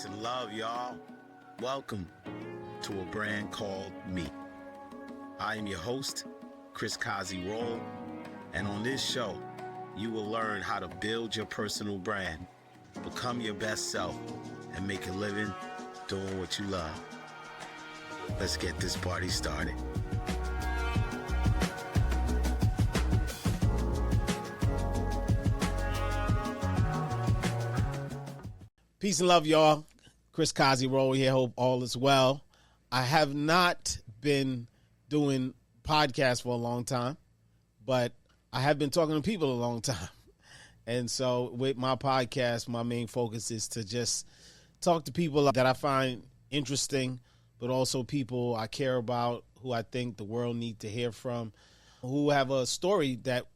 Peace and love, y'all. Welcome to a brand called Me. I am your host, Chris Cosby, and on this show, you will learn how to build your personal brand, become your best self, and make a living doing what you love. Let's get this party started. Peace and love, y'all. Chris Cosby here. Hope all is well. I have not been doing podcasts for a long time, but I have been talking to people a long time. And so with my podcast, my main focus is to just talk to people that I find interesting, but also people I care about, who I think the world needs to hear from, who have a story that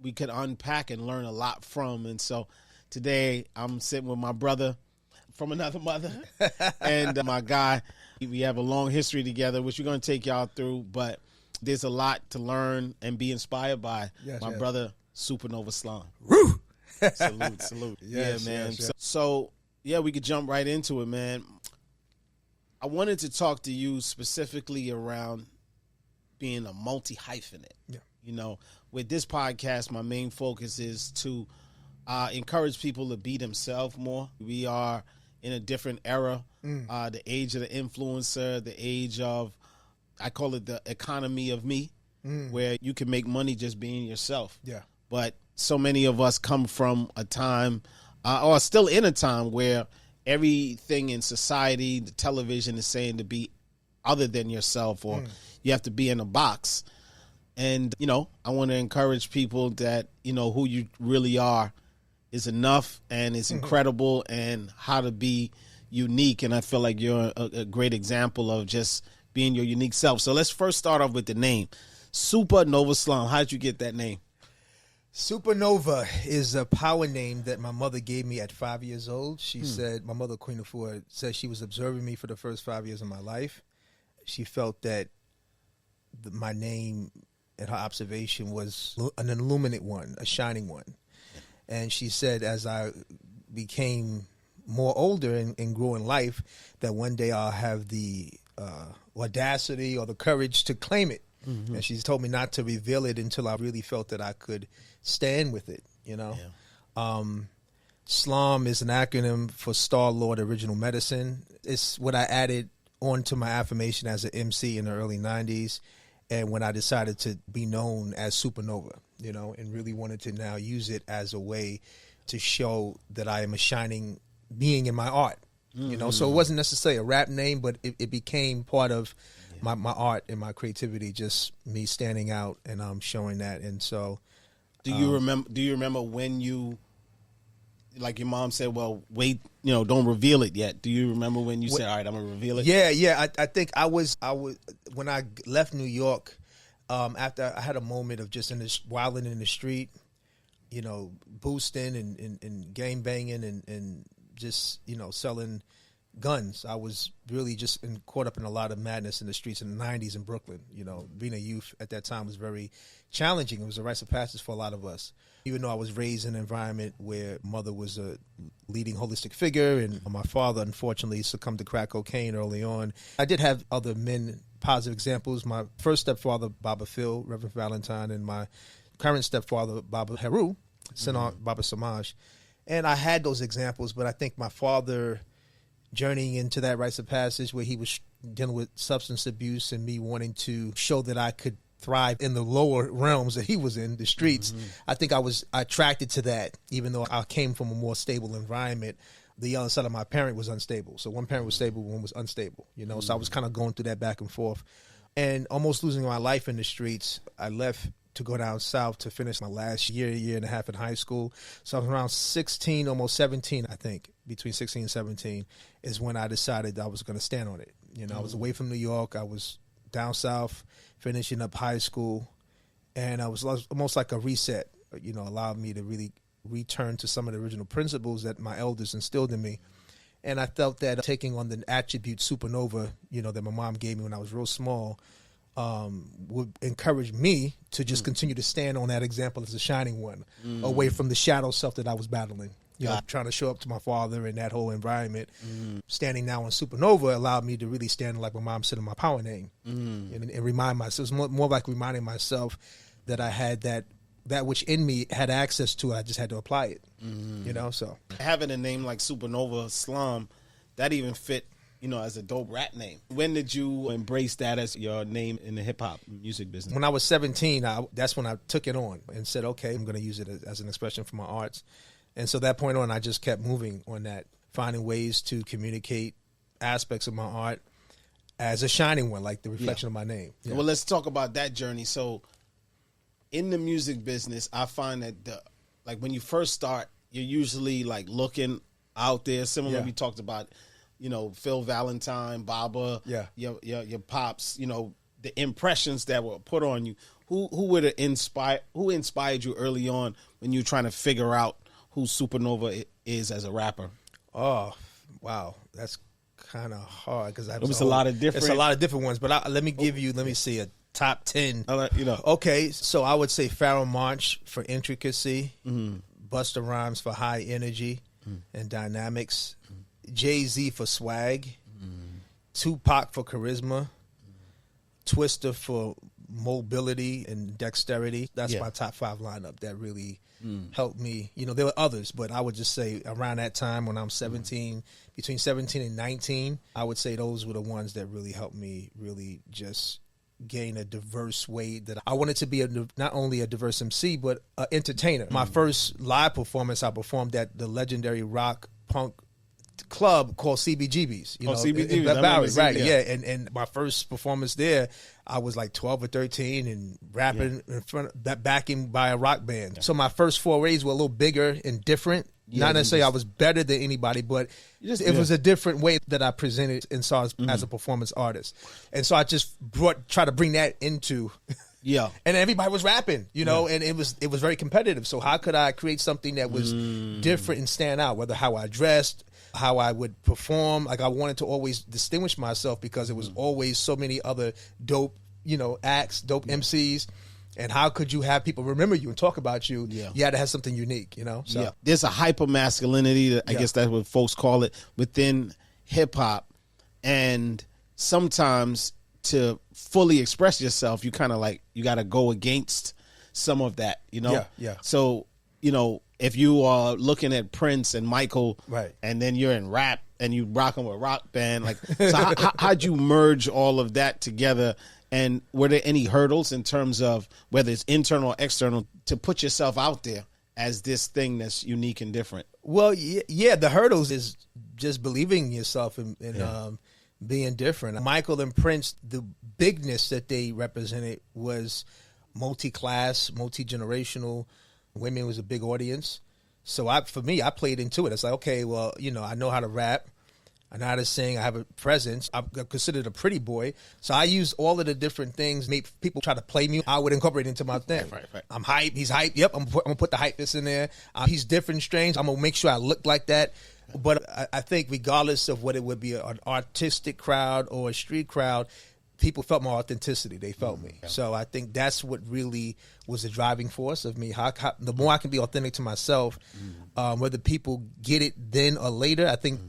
we could unpack and learn a lot from. And so today I'm sitting with my brother from another mother and my guy. We have a long history together, which we're going to take y'all through, but there's a lot to learn and be inspired by. My brother, Supanova Slom. Woo! Salute. Yes, yeah, man. yes. So, we could jump right into it, man. I wanted to talk to you specifically around being a multi-hyphenate. Yeah. You know, with this podcast, my main focus is to encourage people to be themselves more. We are in a different era, the age of the influencer, the age of, I call it the economy of me, where you can make money just being yourself. Yeah. But so many of us come from a time, or still in a time, where everything in society, the television is saying to be other than yourself, or you have to be in a box. And, I want to encourage people that, who you really are is enough and it's incredible, and how to be unique. And I feel like you're a great example of just being your unique self. So let's first start off with the name, Supanova Slom. How did you get that name? Supanova is a power name that my mother gave me at 5 years old. She said, my mother, Queen of Ford, said she was observing me for the first 5 years of my life. She felt that my name, and her observation, was an illuminate one, a shining one. And she said, as I became more older and grew in life, that one day I'll have the audacity or the courage to claim it. And she's told me not to reveal it until I really felt that I could stand with it, SLOM is an acronym for Star Lord Original Medicine. It's what I added onto my affirmation as an MC in the early 90s. And when I decided to be known as Supanova, and really wanted to now use it as a way to show that I am a shining being in my art, so it wasn't necessarily a rap name, but it became part of my art and my creativity, just me standing out and showing that. And so do you remember when you, like your mom said, well, wait, don't reveal it yet. Do you remember when you said, all right, I'm going to reveal it? Yeah. I think I was when I left New York, after I had a moment of just wilding in the street, boosting and game banging and just, selling guns. I was really just caught up in a lot of madness in the streets in the 90s in Brooklyn. Being a youth at that time was very challenging. It was a rite of passage for a lot of us. Even though I was raised in an environment where mother was a leading holistic figure and my father, unfortunately, succumbed to crack cocaine early on, I did have other men, positive examples. My first stepfather, Baba Phil, Reverend Valentine, and my current stepfather, Baba Heru, Senator Baba Samaj. And I had those examples, but I think my father journeying into that rites of passage where he was dealing with substance abuse and me wanting to show that I could thrive in the lower realms that he was in, the streets. I think I was attracted to that, even though I came from a more stable environment. The other side of my parent was unstable. So one parent was stable, one was unstable, So I was kind of going through that back and forth and almost losing my life in the streets. I left to go down south to finish my last year and a half in high school. So I was around 16, almost 17, I think, between 16 and 17 is when I decided I was going to stand on it. I was away from New York. I was down south, finishing up high school, and I was almost like a reset, allowed me to really return to some of the original principles that my elders instilled in me. And I felt that taking on the attribute Supanova, that my mom gave me when I was real small, would encourage me to just continue to stand on that example as a shining one, away from the shadow self that I was battling. You know, trying to show up to my father in that whole environment. Standing now on Supanova allowed me to really stand like my mom said in my power name, and remind myself. It was more like reminding myself that I had that which in me had access to. I just had to apply it. You know, so having a name like Supanova, Slom, that even fit, you know, as a dope rap name. When did you embrace that as your name in the hip hop music business? When I was 17, that's when I took it on and said, okay, I'm going to use it as an expression for my arts. And so that point on, I just kept moving on that, finding ways to communicate aspects of my art as a shining one, like the reflection of my name. Yeah. Well, let's talk about that journey. So in the music business, I find that like when you first start, you're usually like looking out there. Similar, we talked about, you know, Phil Valentine, Baba, your pops, you know, the impressions that were put on you. Who inspired you early on when you were trying to figure out who Supanova is as a rapper? Oh, wow. That's kind of hard because It's a lot of different ones, but let me see a top 10. You know. Okay, so I would say Pharoah Monch for intricacy, Busta Rhymes for high energy and dynamics, Jay-Z for swag, Tupac for charisma, Twista for mobility and dexterity. That's my top 5 lineup that really helped me. You know, there were others, but I would just say around that time when I'm 17, between 17 and 19, I would say those were the ones that really helped me really just gain a diverse way that I wanted to be not only a diverse MC, but an entertainer. My first live performance, I performed at the legendary rock punk club called CBGB's. You know, CBGB's. In Bowery, right? Yeah, and my first performance there, I was like 12 or 13 and rapping in front of backing by a rock band. So my first forays were a little bigger and different. Not necessarily I was better than anybody, but it was a different way that I presented and saw as a performance artist. And so I just try to bring that into and everybody was rapping, you know, and it was very competitive. So how could I create something that was different and stand out, whether how I dressed, how I would perform. Like I wanted to always distinguish myself because there was always so many other dope, you know, acts, dope MCs. And how could you have people remember you and talk about you? You had to have something unique, you know? So. There's a hyper masculinity, I guess that's what folks call it, within hip hop. And sometimes to fully express yourself, you kind of like, you got to go against some of that, you know? So, you know, if you are looking at Prince and Michael, and then you're in rap and you rocking with rock band, like, so how'd you merge all of that together? And were there any hurdles in terms of whether it's internal or external to put yourself out there as this thing that's unique and different? Well, yeah, the hurdles is just believing in yourself and being different. Michael and Prince, the bigness that they represented was multi-class, multi-generational. Women was a big audience. So for me, I played into it. It's like, okay, well, you know, I know how to rap. I know how to sing. I have a presence. I'm considered a pretty boy. So I use all of the different things. Maybe people try to play me. I would incorporate into my thing. Right. I'm hype. He's hype. Yep. I'm going to put the hypeness in there. He's different, strange. I'm going to make sure I look like that. But I think regardless of what it would be, an artistic crowd or a street crowd, people felt my authenticity. They felt me. So I think that's what really was the driving force of me. How the more I can be authentic to myself, whether people get it then or later, I think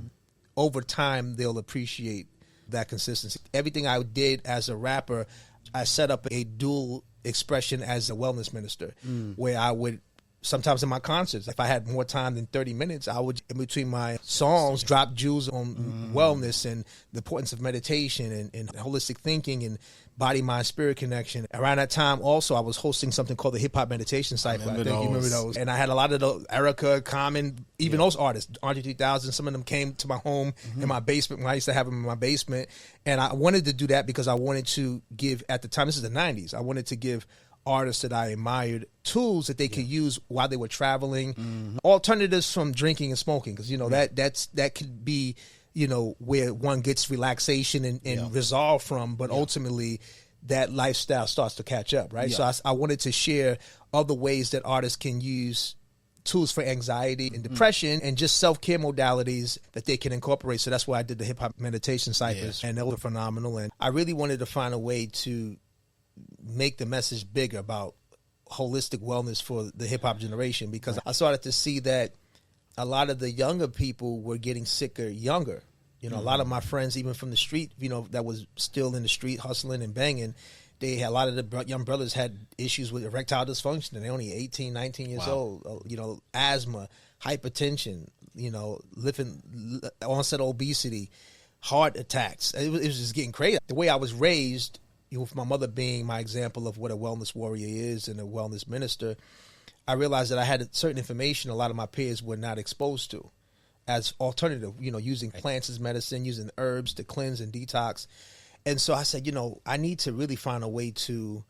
over time they'll appreciate that consistency. Everything I did as a rapper, I set up a dual expression as a wellness minister, where I would sometimes in my concerts, if I had more time than 30 minutes, I would, in between my songs, drop jewels on wellness and the importance of meditation and holistic thinking and body, mind, spirit connection. Around that time, also, I was hosting something called the Hip Hop Meditation Cycle. I think you remember those. And I had a lot of those, Erica, Common, even those artists, Andre 3000, some of them came to my home in my basement when I used to have them in my basement. And I wanted to do that because I wanted to give, at the time, this is the 90s, I wanted to give artists that I admired tools that they could use while they were traveling, alternatives from drinking and smoking, because you know that could be, you know, where one gets relaxation and resolve from, but ultimately that lifestyle starts to catch up, right? So I wanted to share other ways that artists can use tools for anxiety and depression and just self-care modalities that they can incorporate. So that's why I did the Hip Hop Meditation Cycles, and they were phenomenal. And I really wanted to find a way to make the message bigger about holistic wellness for the hip hop generation, because I started to see that a lot of the younger people were getting sicker younger. You know, a lot of my friends, even from the street, you know, that was still in the street hustling and banging, they had, a lot of the young brothers had issues with erectile dysfunction, and they're only 18, 19 years old. You know, asthma, hypertension, you know, onset obesity, heart attacks. It was just getting crazy. The way I was raised, you know, with my mother being my example of what a wellness warrior is and a wellness minister, I realized that I had certain information a lot of my peers were not exposed to as alternative, you know, using plants as medicine, using herbs to cleanse and detox. And so I said, you know, I need to really find a way to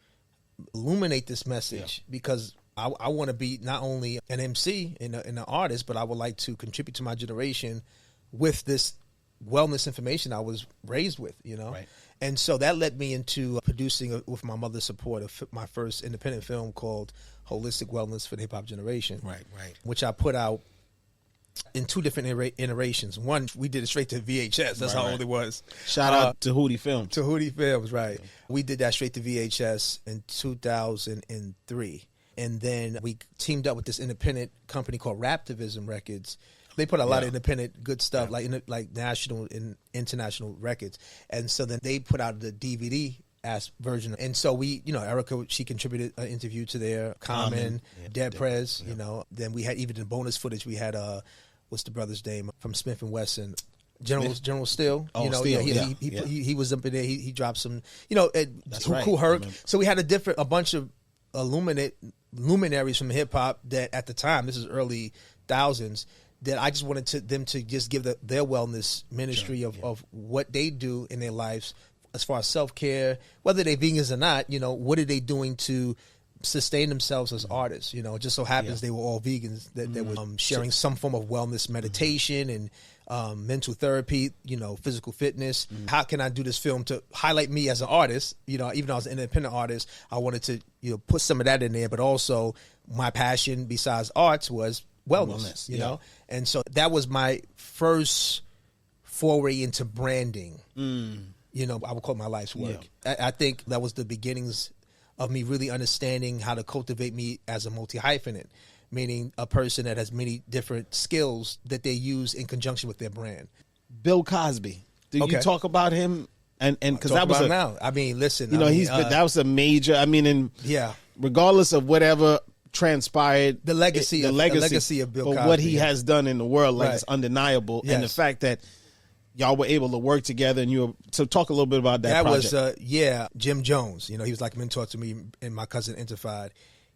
illuminate this message because I want to be not only an MC and an artist, but I would like to contribute to my generation with this wellness information I was raised with, you know. Right. And so that led me into producing, with my mother's support, my first independent film called Holistic Wellness for the Hip Hop Generation. Right. Which I put out in two different iterations. One, we did it straight to VHS. That's how old it was. Shout out to Hootie Films. To Hootie Films, right. We did that straight to VHS in 2003. And then we teamed up with this independent company called Raptivism Records. They put a lot of independent good stuff, like national and international records. And so then they put out the DVD version. And so we, you know, Erica, she contributed an interview to there. Common, Dead Prez, you know. Then we had, even in bonus footage, we had, what's the brother's name from Smith & Wesson? General Steele. Oh, you know, Steele, he was up in there. He dropped some, you know, Cool Herc. So we had a bunch of luminaries from hip hop that at the time, this is early thousands, that I just wanted them to just give their wellness ministry of what they do in their lives as far as self-care, whether they're vegans or not. You know, what are they doing to sustain themselves as artists? You know, it just so happens they were all vegans that were sharing some form of wellness meditation and mental therapy, you know, physical fitness. How can I do this film to highlight me as an artist? You know, even though I was an independent artist, I wanted to, you know, put some of that in there, but also my passion besides arts was wellness, you know? And so that was my first foray into branding. You know, I would call it my life's work. I think that was the beginnings of me really understanding how to cultivate me as a multi-hyphenate, meaning a person that has many different skills that they use in conjunction with their brand. Bill Cosby. Do you talk about him? And because that was now. I mean, listen, you know, that was a major. I mean, regardless of whatever transpired, the legacy of Bill Cosby, what he has done in the world, like it's undeniable, and the fact that y'all were able to work together, and so talk a little bit about that project. Was Jim Jones. You know, he was like a mentor to me and my cousin Intifad.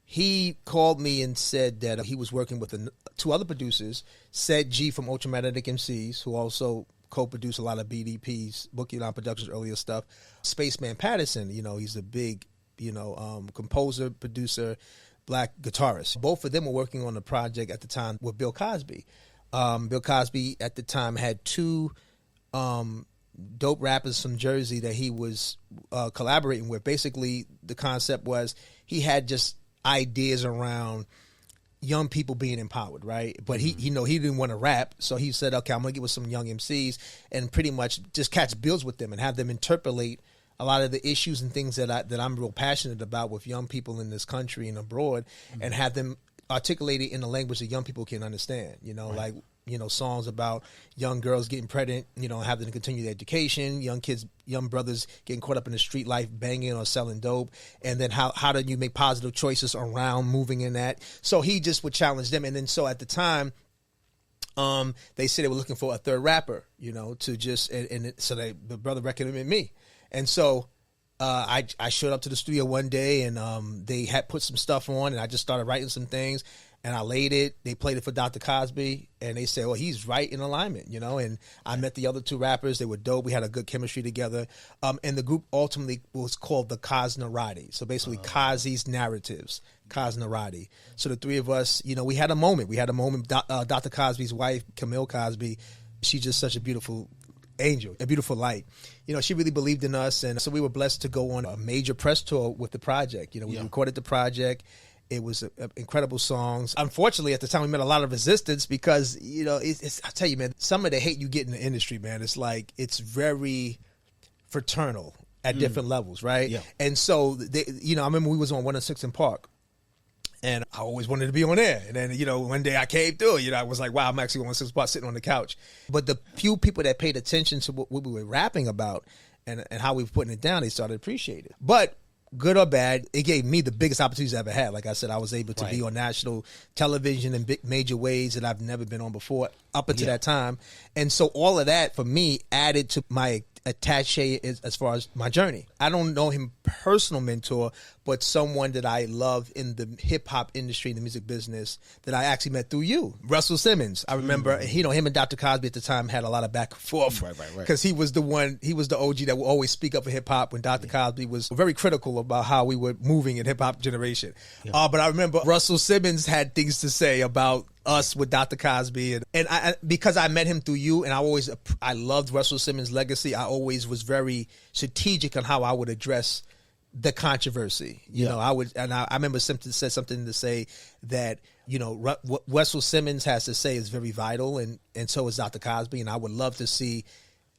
He called me and said that he was working with two other producers, Said G from Ultramagnetic MCs, who also co-produced a lot of BDP's, Bookie Line Productions' earlier stuff. Spaceman Patterson, you know, he's a big, you know, composer, producer, black guitarist. Both of them were working on a project at the time with Bill Cosby. Bill Cosby at the time had two dope rappers from Jersey that he was collaborating with. Basically, the concept was he had just ideas around young people being empowered, right? But he didn't want to rap, so he said, okay, I'm gonna get with some young MCs and pretty much just catch bills with them and have them interpolate a lot of the issues and things that I'm real passionate about with young people in this country and abroad, and have them articulate it in a language that young people can understand. You know, like, you know, songs about young girls getting pregnant, you know, having to continue their education, young kids, young brothers getting caught up in the street life, banging or selling dope, and then how do you make positive choices around moving in that. So he just would challenge them. And then so at the time, they said they were looking for a third rapper, you know, to just, so the brother recommended me. And so I showed up to the studio one day, and they had put some stuff on, and I just started writing some things, and I laid it. They played it for Dr. Cosby, and they said, well, he's right in alignment, you know. And I met the other two rappers. They were dope. We had a good chemistry together. And the group ultimately was called the Cosnarati. So basically, Kazi's Narratives, Cosnarati. So the three of us, you know, we had a moment. Dr. Cosby's wife, Camille Cosby, she's just such a beautiful angel, a beautiful light. You know, she really believed in us, and so we were blessed to go on a major press tour with the project. You know, we recorded the project. It was incredible songs. Unfortunately, at the time, we met a lot of resistance because, you know, I tell you, man, some of the hate you get in the industry, man, it's like, it's very fraternal at different levels, right? Yeah. And so, I remember we was on 106 in Park, And I always wanted to be on air. And then, one day I came through, I was like, wow, I'm actually on the spot sitting on the couch. But the few people that paid attention to what we were rapping about and how we were putting it down, they started to appreciate it. But good or bad, it gave me the biggest opportunities I ever had. Like I said, I was able to be on national television in big major ways that I've never been on before up until that time. And so all of that for me added to my attache as far as my journey. I don't know him personal mentor, but someone that I love in the hip hop industry, the music business, that I actually met through you, Russell Simmons. I remember, him and Dr. Cosby at the time had a lot of back and forth, because he was the OG that would always speak up for hip hop when Dr. Cosby was very critical about how we were moving in hip hop generation. But I remember Russell Simmons had things to say about us with Dr. Cosby, and I, because I met him through you, and I loved Russell Simmons' legacy. I always was very strategic on how I would address the controversy. I remember Simpson said something to say that what Russell Simmons has to say is very vital, and so is Dr. Cosby, and I would love to see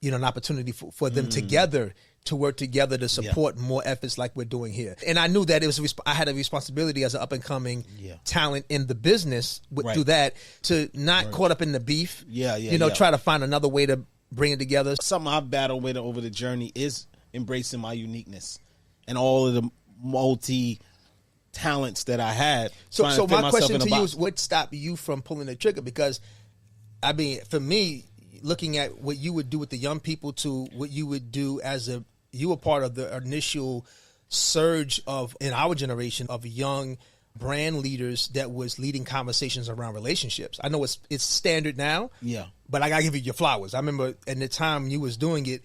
an opportunity for them together to work together to support more efforts like we're doing here. And I knew that I had a responsibility as an up and coming talent in the business through that, to not caught up in the beef. Try to find another way to bring it together. Something I've battled with over the journey is embracing my uniqueness and all of the multi talents that I had. So my question to you is, what stopped you from pulling the trigger? Because I mean, for me, looking at what you would do with the young people to what you would do you were part of the initial surge in our generation of young brand leaders that was leading conversations around relationships. I know it's standard now, but I gotta give you your flowers. I remember at the time you was doing it,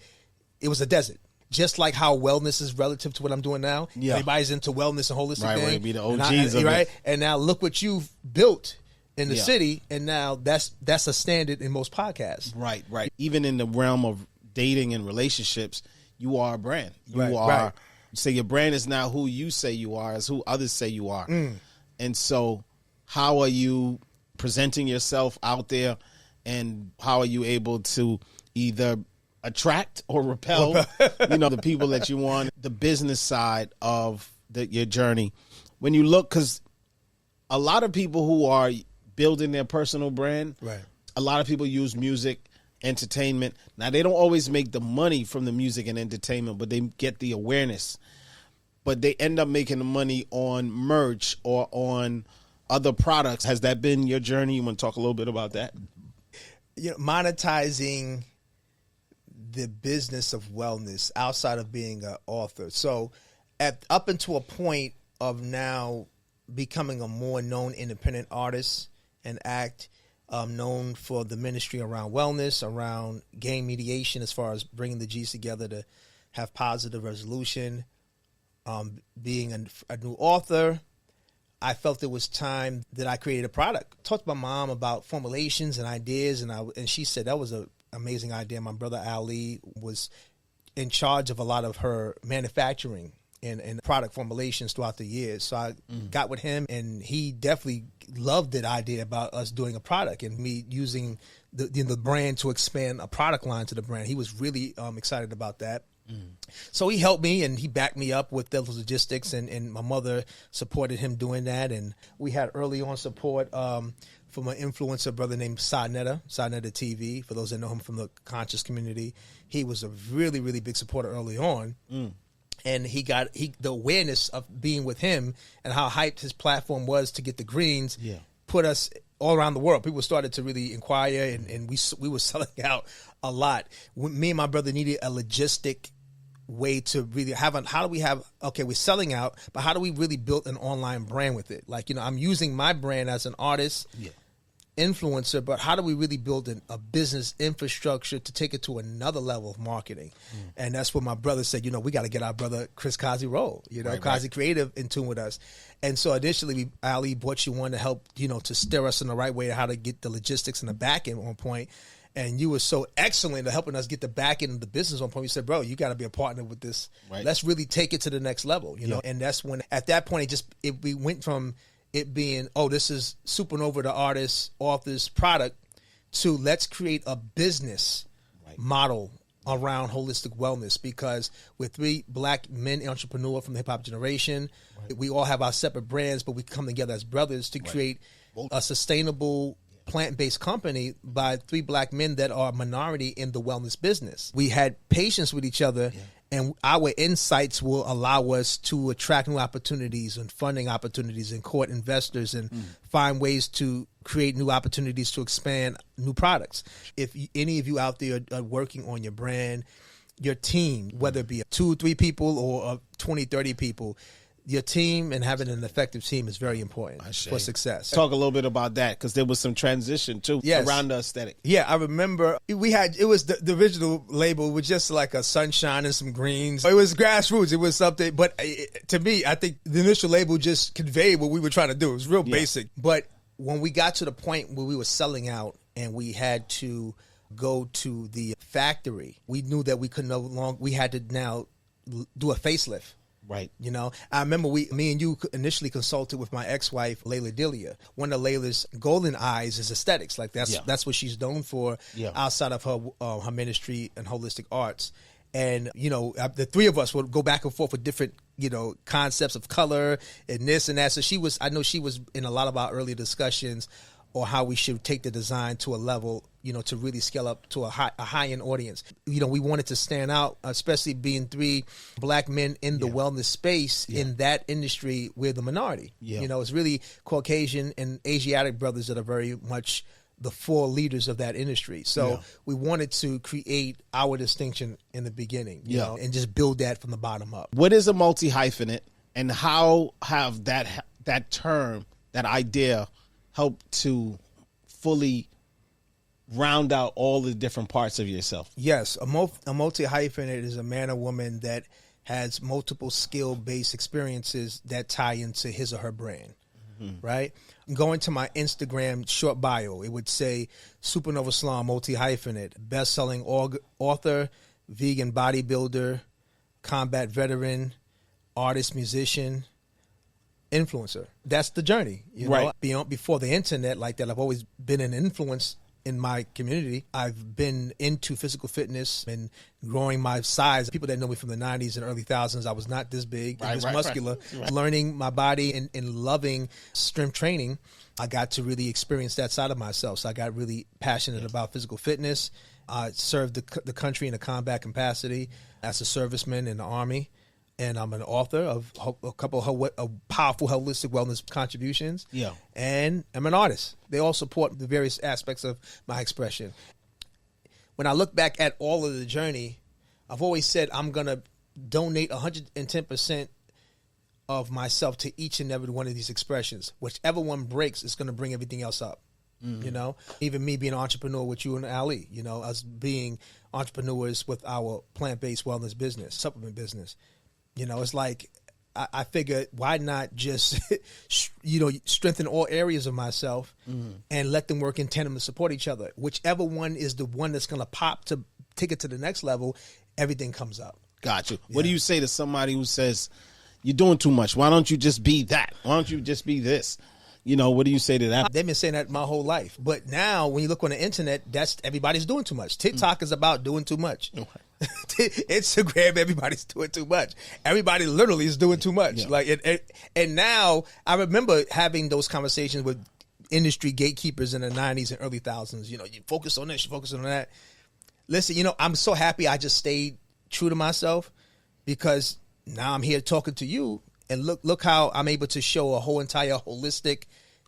it was a desert. Just like how wellness is relative to what I'm doing now. Everybody's into wellness and holistic thing. Be the OGs of it. And now look what you've built in the city, and now that's a standard in most podcasts. Right. Even in the realm of dating and relationships, you are a brand. So your brand is not who you say you are, it's who others say you are. And so how are you presenting yourself out there, and how are you able to either attract or repel the people that you want? The business side of your journey, when you look, because a lot of people who are building their personal brand, a lot of people use music, entertainment. Now, they don't always make the money from the music and entertainment, but they get the awareness. But they end up making the money on merch or on other products. Has that been your journey? You want to talk a little bit about that? Monetizing the business of wellness outside of being an author. So up until a point of now becoming a more known independent artist and act, known for the ministry around wellness, around game mediation, as far as bringing the G's together to have positive resolution, being a new author, I felt it was time that I created a product. Talked to my mom about formulations and ideas, and she said that was an amazing idea. My brother Ali was in charge of a lot of her manufacturing and product formulations throughout the years. So I got with him, and he definitely loved that idea about us doing a product and me using the brand to expand a product line to the brand. He was really excited about that. So he helped me, and he backed me up with those logistics, and my mother supported him doing that. And we had early on support from an influencer brother named Sadnetta TV. For those that know him from the conscious community, he was a really, really big supporter early on. And the awareness of being with him and how hyped his platform was to get the greens put us all around the world. People started to really inquire, and we were selling out a lot. Me and my brother needed a logistic way to really we're selling out, but how do we really build an online brand with it? Like, I'm using my brand as an artist, influencer, but how do we really build a business infrastructure to take it to another level of marketing? And that's what my brother said, we got to get our brother Chris Cosby roll, Cosby Creative in tune with us. And so initially Ali brought you on to help, to steer us in the right way to how to get the logistics and the back end on point. And you were so excellent at helping us get the back end of the business on point. You said, bro, you got to be a partner with this. Let's really take it to the next level, And that's when, at that point, we went from it being, this is Supanova, the artist, author's product, to let's create a business model around holistic wellness, because we're three black men entrepreneur from the hip hop generation. Right. We all have our separate brands, but we come together as brothers to create a sustainable plant-based company by three black men that are a minority in the wellness business. We had patience with each other, and our insights will allow us to attract new opportunities and funding opportunities and court investors and find ways to create new opportunities to expand new products. If any of you out there are working on your brand, your team, whether it be 2 or 3 people or 20, 30 people, your team and having an effective team is very important for success. Talk a little bit about that, because there was some transition too around the aesthetic. Yeah, I remember it was the original label was just like a sunshine and some greens. It was grassroots. It was something, but to me, I think the initial label just conveyed what we were trying to do. It was real basic. But when we got to the point where we were selling out and we had to go to the factory, we knew that we had to now do a facelift. Right. You know, I remember me and you initially consulted with my ex-wife, Layla Delia. One of Layla's golden eyes is aesthetics. Like that's what she's known for outside of her ministry and holistic arts. And, you know, the three of us would go back and forth with different, you know, concepts of color and this and that. So I know she was in a lot of our early discussions or how we should take the design to a level, you know, to really scale up to a high-end audience. You know, we wanted to stand out, especially being 3 black men in the wellness space in that industry. We're the minority. You know, it's really Caucasian and Asiatic brothers that are very much the 4 leaders of that industry. So we wanted to create our distinction in the beginning, you know, and just build that from the bottom up. What is a multi-hyphenate, and how have that term, that idea, help to fully round out all the different parts of yourself? Yes, a multi-hyphenate is a man or woman that has multiple skill-based experiences that tie into his or her brand, right? Going to my Instagram short bio, it would say Supanova Slom, multi-hyphenate, best-selling author, vegan bodybuilder, combat veteran, artist, musician, influencer. That's the journey, you know. Before the internet like that, I've always been an influence in my community. I've been into physical fitness and growing my size. People that know me from the 90s and early thousands, I was not this big, this muscular. Learning my body and loving strength training, I got to really experience that side of myself. So I got really passionate about physical fitness. I served the country in a combat capacity as a serviceman in the Army. And I'm an author of a couple of powerful holistic wellness contributions. Yeah. And I'm an artist. They all support the various aspects of my expression. When I look back at all of the journey, I've always said I'm going to donate 110% of myself to each and every one of these expressions. Whichever one breaks is going to bring everything else up. You know, even me being an entrepreneur with you and Ali, you know, us being entrepreneurs with our plant-based wellness business, supplement business. You know, it's like I figured, why not just, you know, strengthen all areas of myself and let them work in tandem to support each other. Whichever one is the one that's going to pop to take it to the next level, everything comes up. Got you. Yeah. What do you say to somebody who says, you're doing too much? Why don't you just be that? Why don't you just be this? You know, what do you say to that? They've been saying that my whole life. But now when you look on the internet, everybody's doing too much. TikTok is about doing too much. Okay. Instagram, everybody's doing too much. Everybody literally is doing too much. Yeah. And now I remember having those conversations with industry gatekeepers in the 90s and early thousands. You know, you focus on this, you focus on that. Listen, you know, I'm so happy I just stayed true to myself, because now I'm here talking to you. And look how I'm able to show a whole entire holistic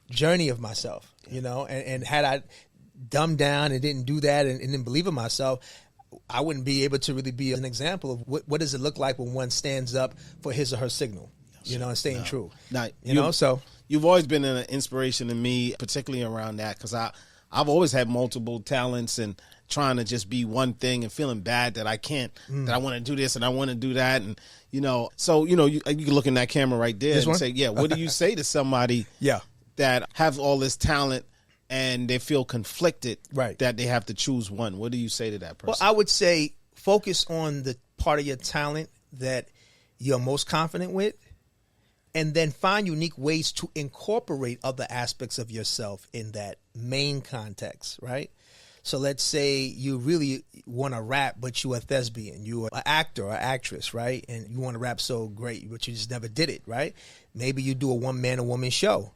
journey of myself, you know, and had I dumbed down and didn't do that and didn't believe in myself, I wouldn't be able to really be an example of what does it look like when one stands up for his or her signal, you know, and staying true. Now, you know, so you've always been an inspiration to me, particularly around that, because I've always had multiple talents and trying to just be one thing and feeling bad that I can't, that I want to do this and I want to do that. And, you know, so, you know, you can look in that camera right there and say, yeah, what do you say to somebody that have all this talent and they feel conflicted that they have to choose one? What do you say to that person? Well, I would say focus on the part of your talent that you're most confident with, and then find unique ways to incorporate other aspects of yourself in that main context, right? So let's say you really want to rap, but you're a thespian, you're an actor or actress, right? And you want to rap so great, but you just never did it, right? Maybe you do a one-man or woman show.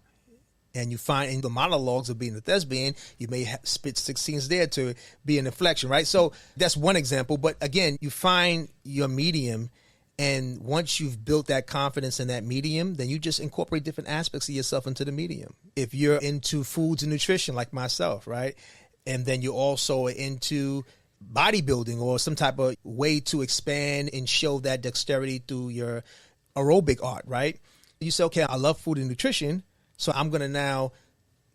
And you find in the monologues of being a thespian, you may spit 6 scenes there to be an inflection, right? So that's one example. But again, you find your medium, and once you've built that confidence in that medium, then you just incorporate different aspects of yourself into the medium. If you're into foods and nutrition like myself, right? And then you're also into bodybuilding or some type of way to expand and show that dexterity through your aerobic art, right? You say, okay, I love food and nutrition, so I'm going to now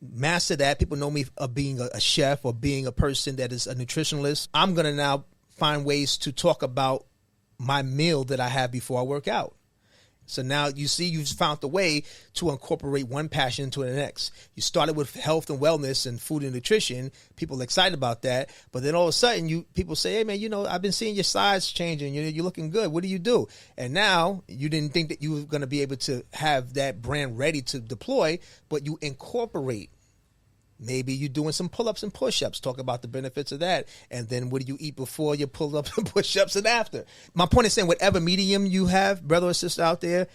master that. People know me of being a chef or being a person that is a nutritionalist. I'm going to now find ways to talk about my meal that I have before I work out. So now you see you've found the way to incorporate one passion into the next. You started with health and wellness and food and nutrition. People are excited about that. But then all of a sudden people say, hey, man, you know, I've been seeing your size changing. You're looking good. What do you do? And now you didn't think that you were going to be able to have that brand ready to deploy, but you incorporate. Maybe you're doing some pull-ups and push-ups. Talk about the benefits of that. And then what do you eat before your pull-ups and push-ups and after? My point is saying whatever medium you have, brother or sister out there,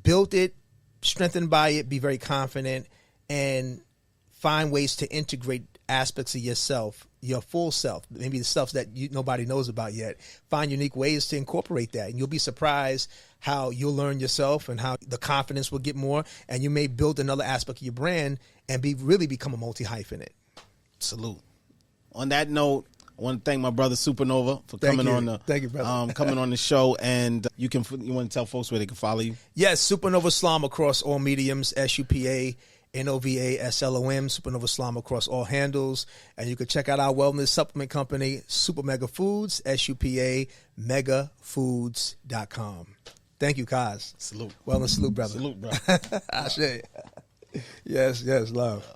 build it, strengthened by it, be very confident, and find ways to integrate aspects of yourself, your full self, maybe the stuff that nobody knows about yet. Find unique ways to incorporate that. And you'll be surprised how you'll learn yourself and how the confidence will get more. And you may build another aspect of your brand and really become a multi-hyphenate. Salute. On that note, I want to thank my brother Supanova for coming on the Thank you, brother. coming on the show. And you want to tell folks where they can follow you? Yes, Supanova Slom across all mediums, SUPANOVA SLOM, Supanova Slom across all handles. And you can check out our wellness supplement company, Super Mega Foods, SUPAMegafoods.com. Thank you, Kaz. Salute. Wellness salute, brother. Salute, brother. I say. Yes, love.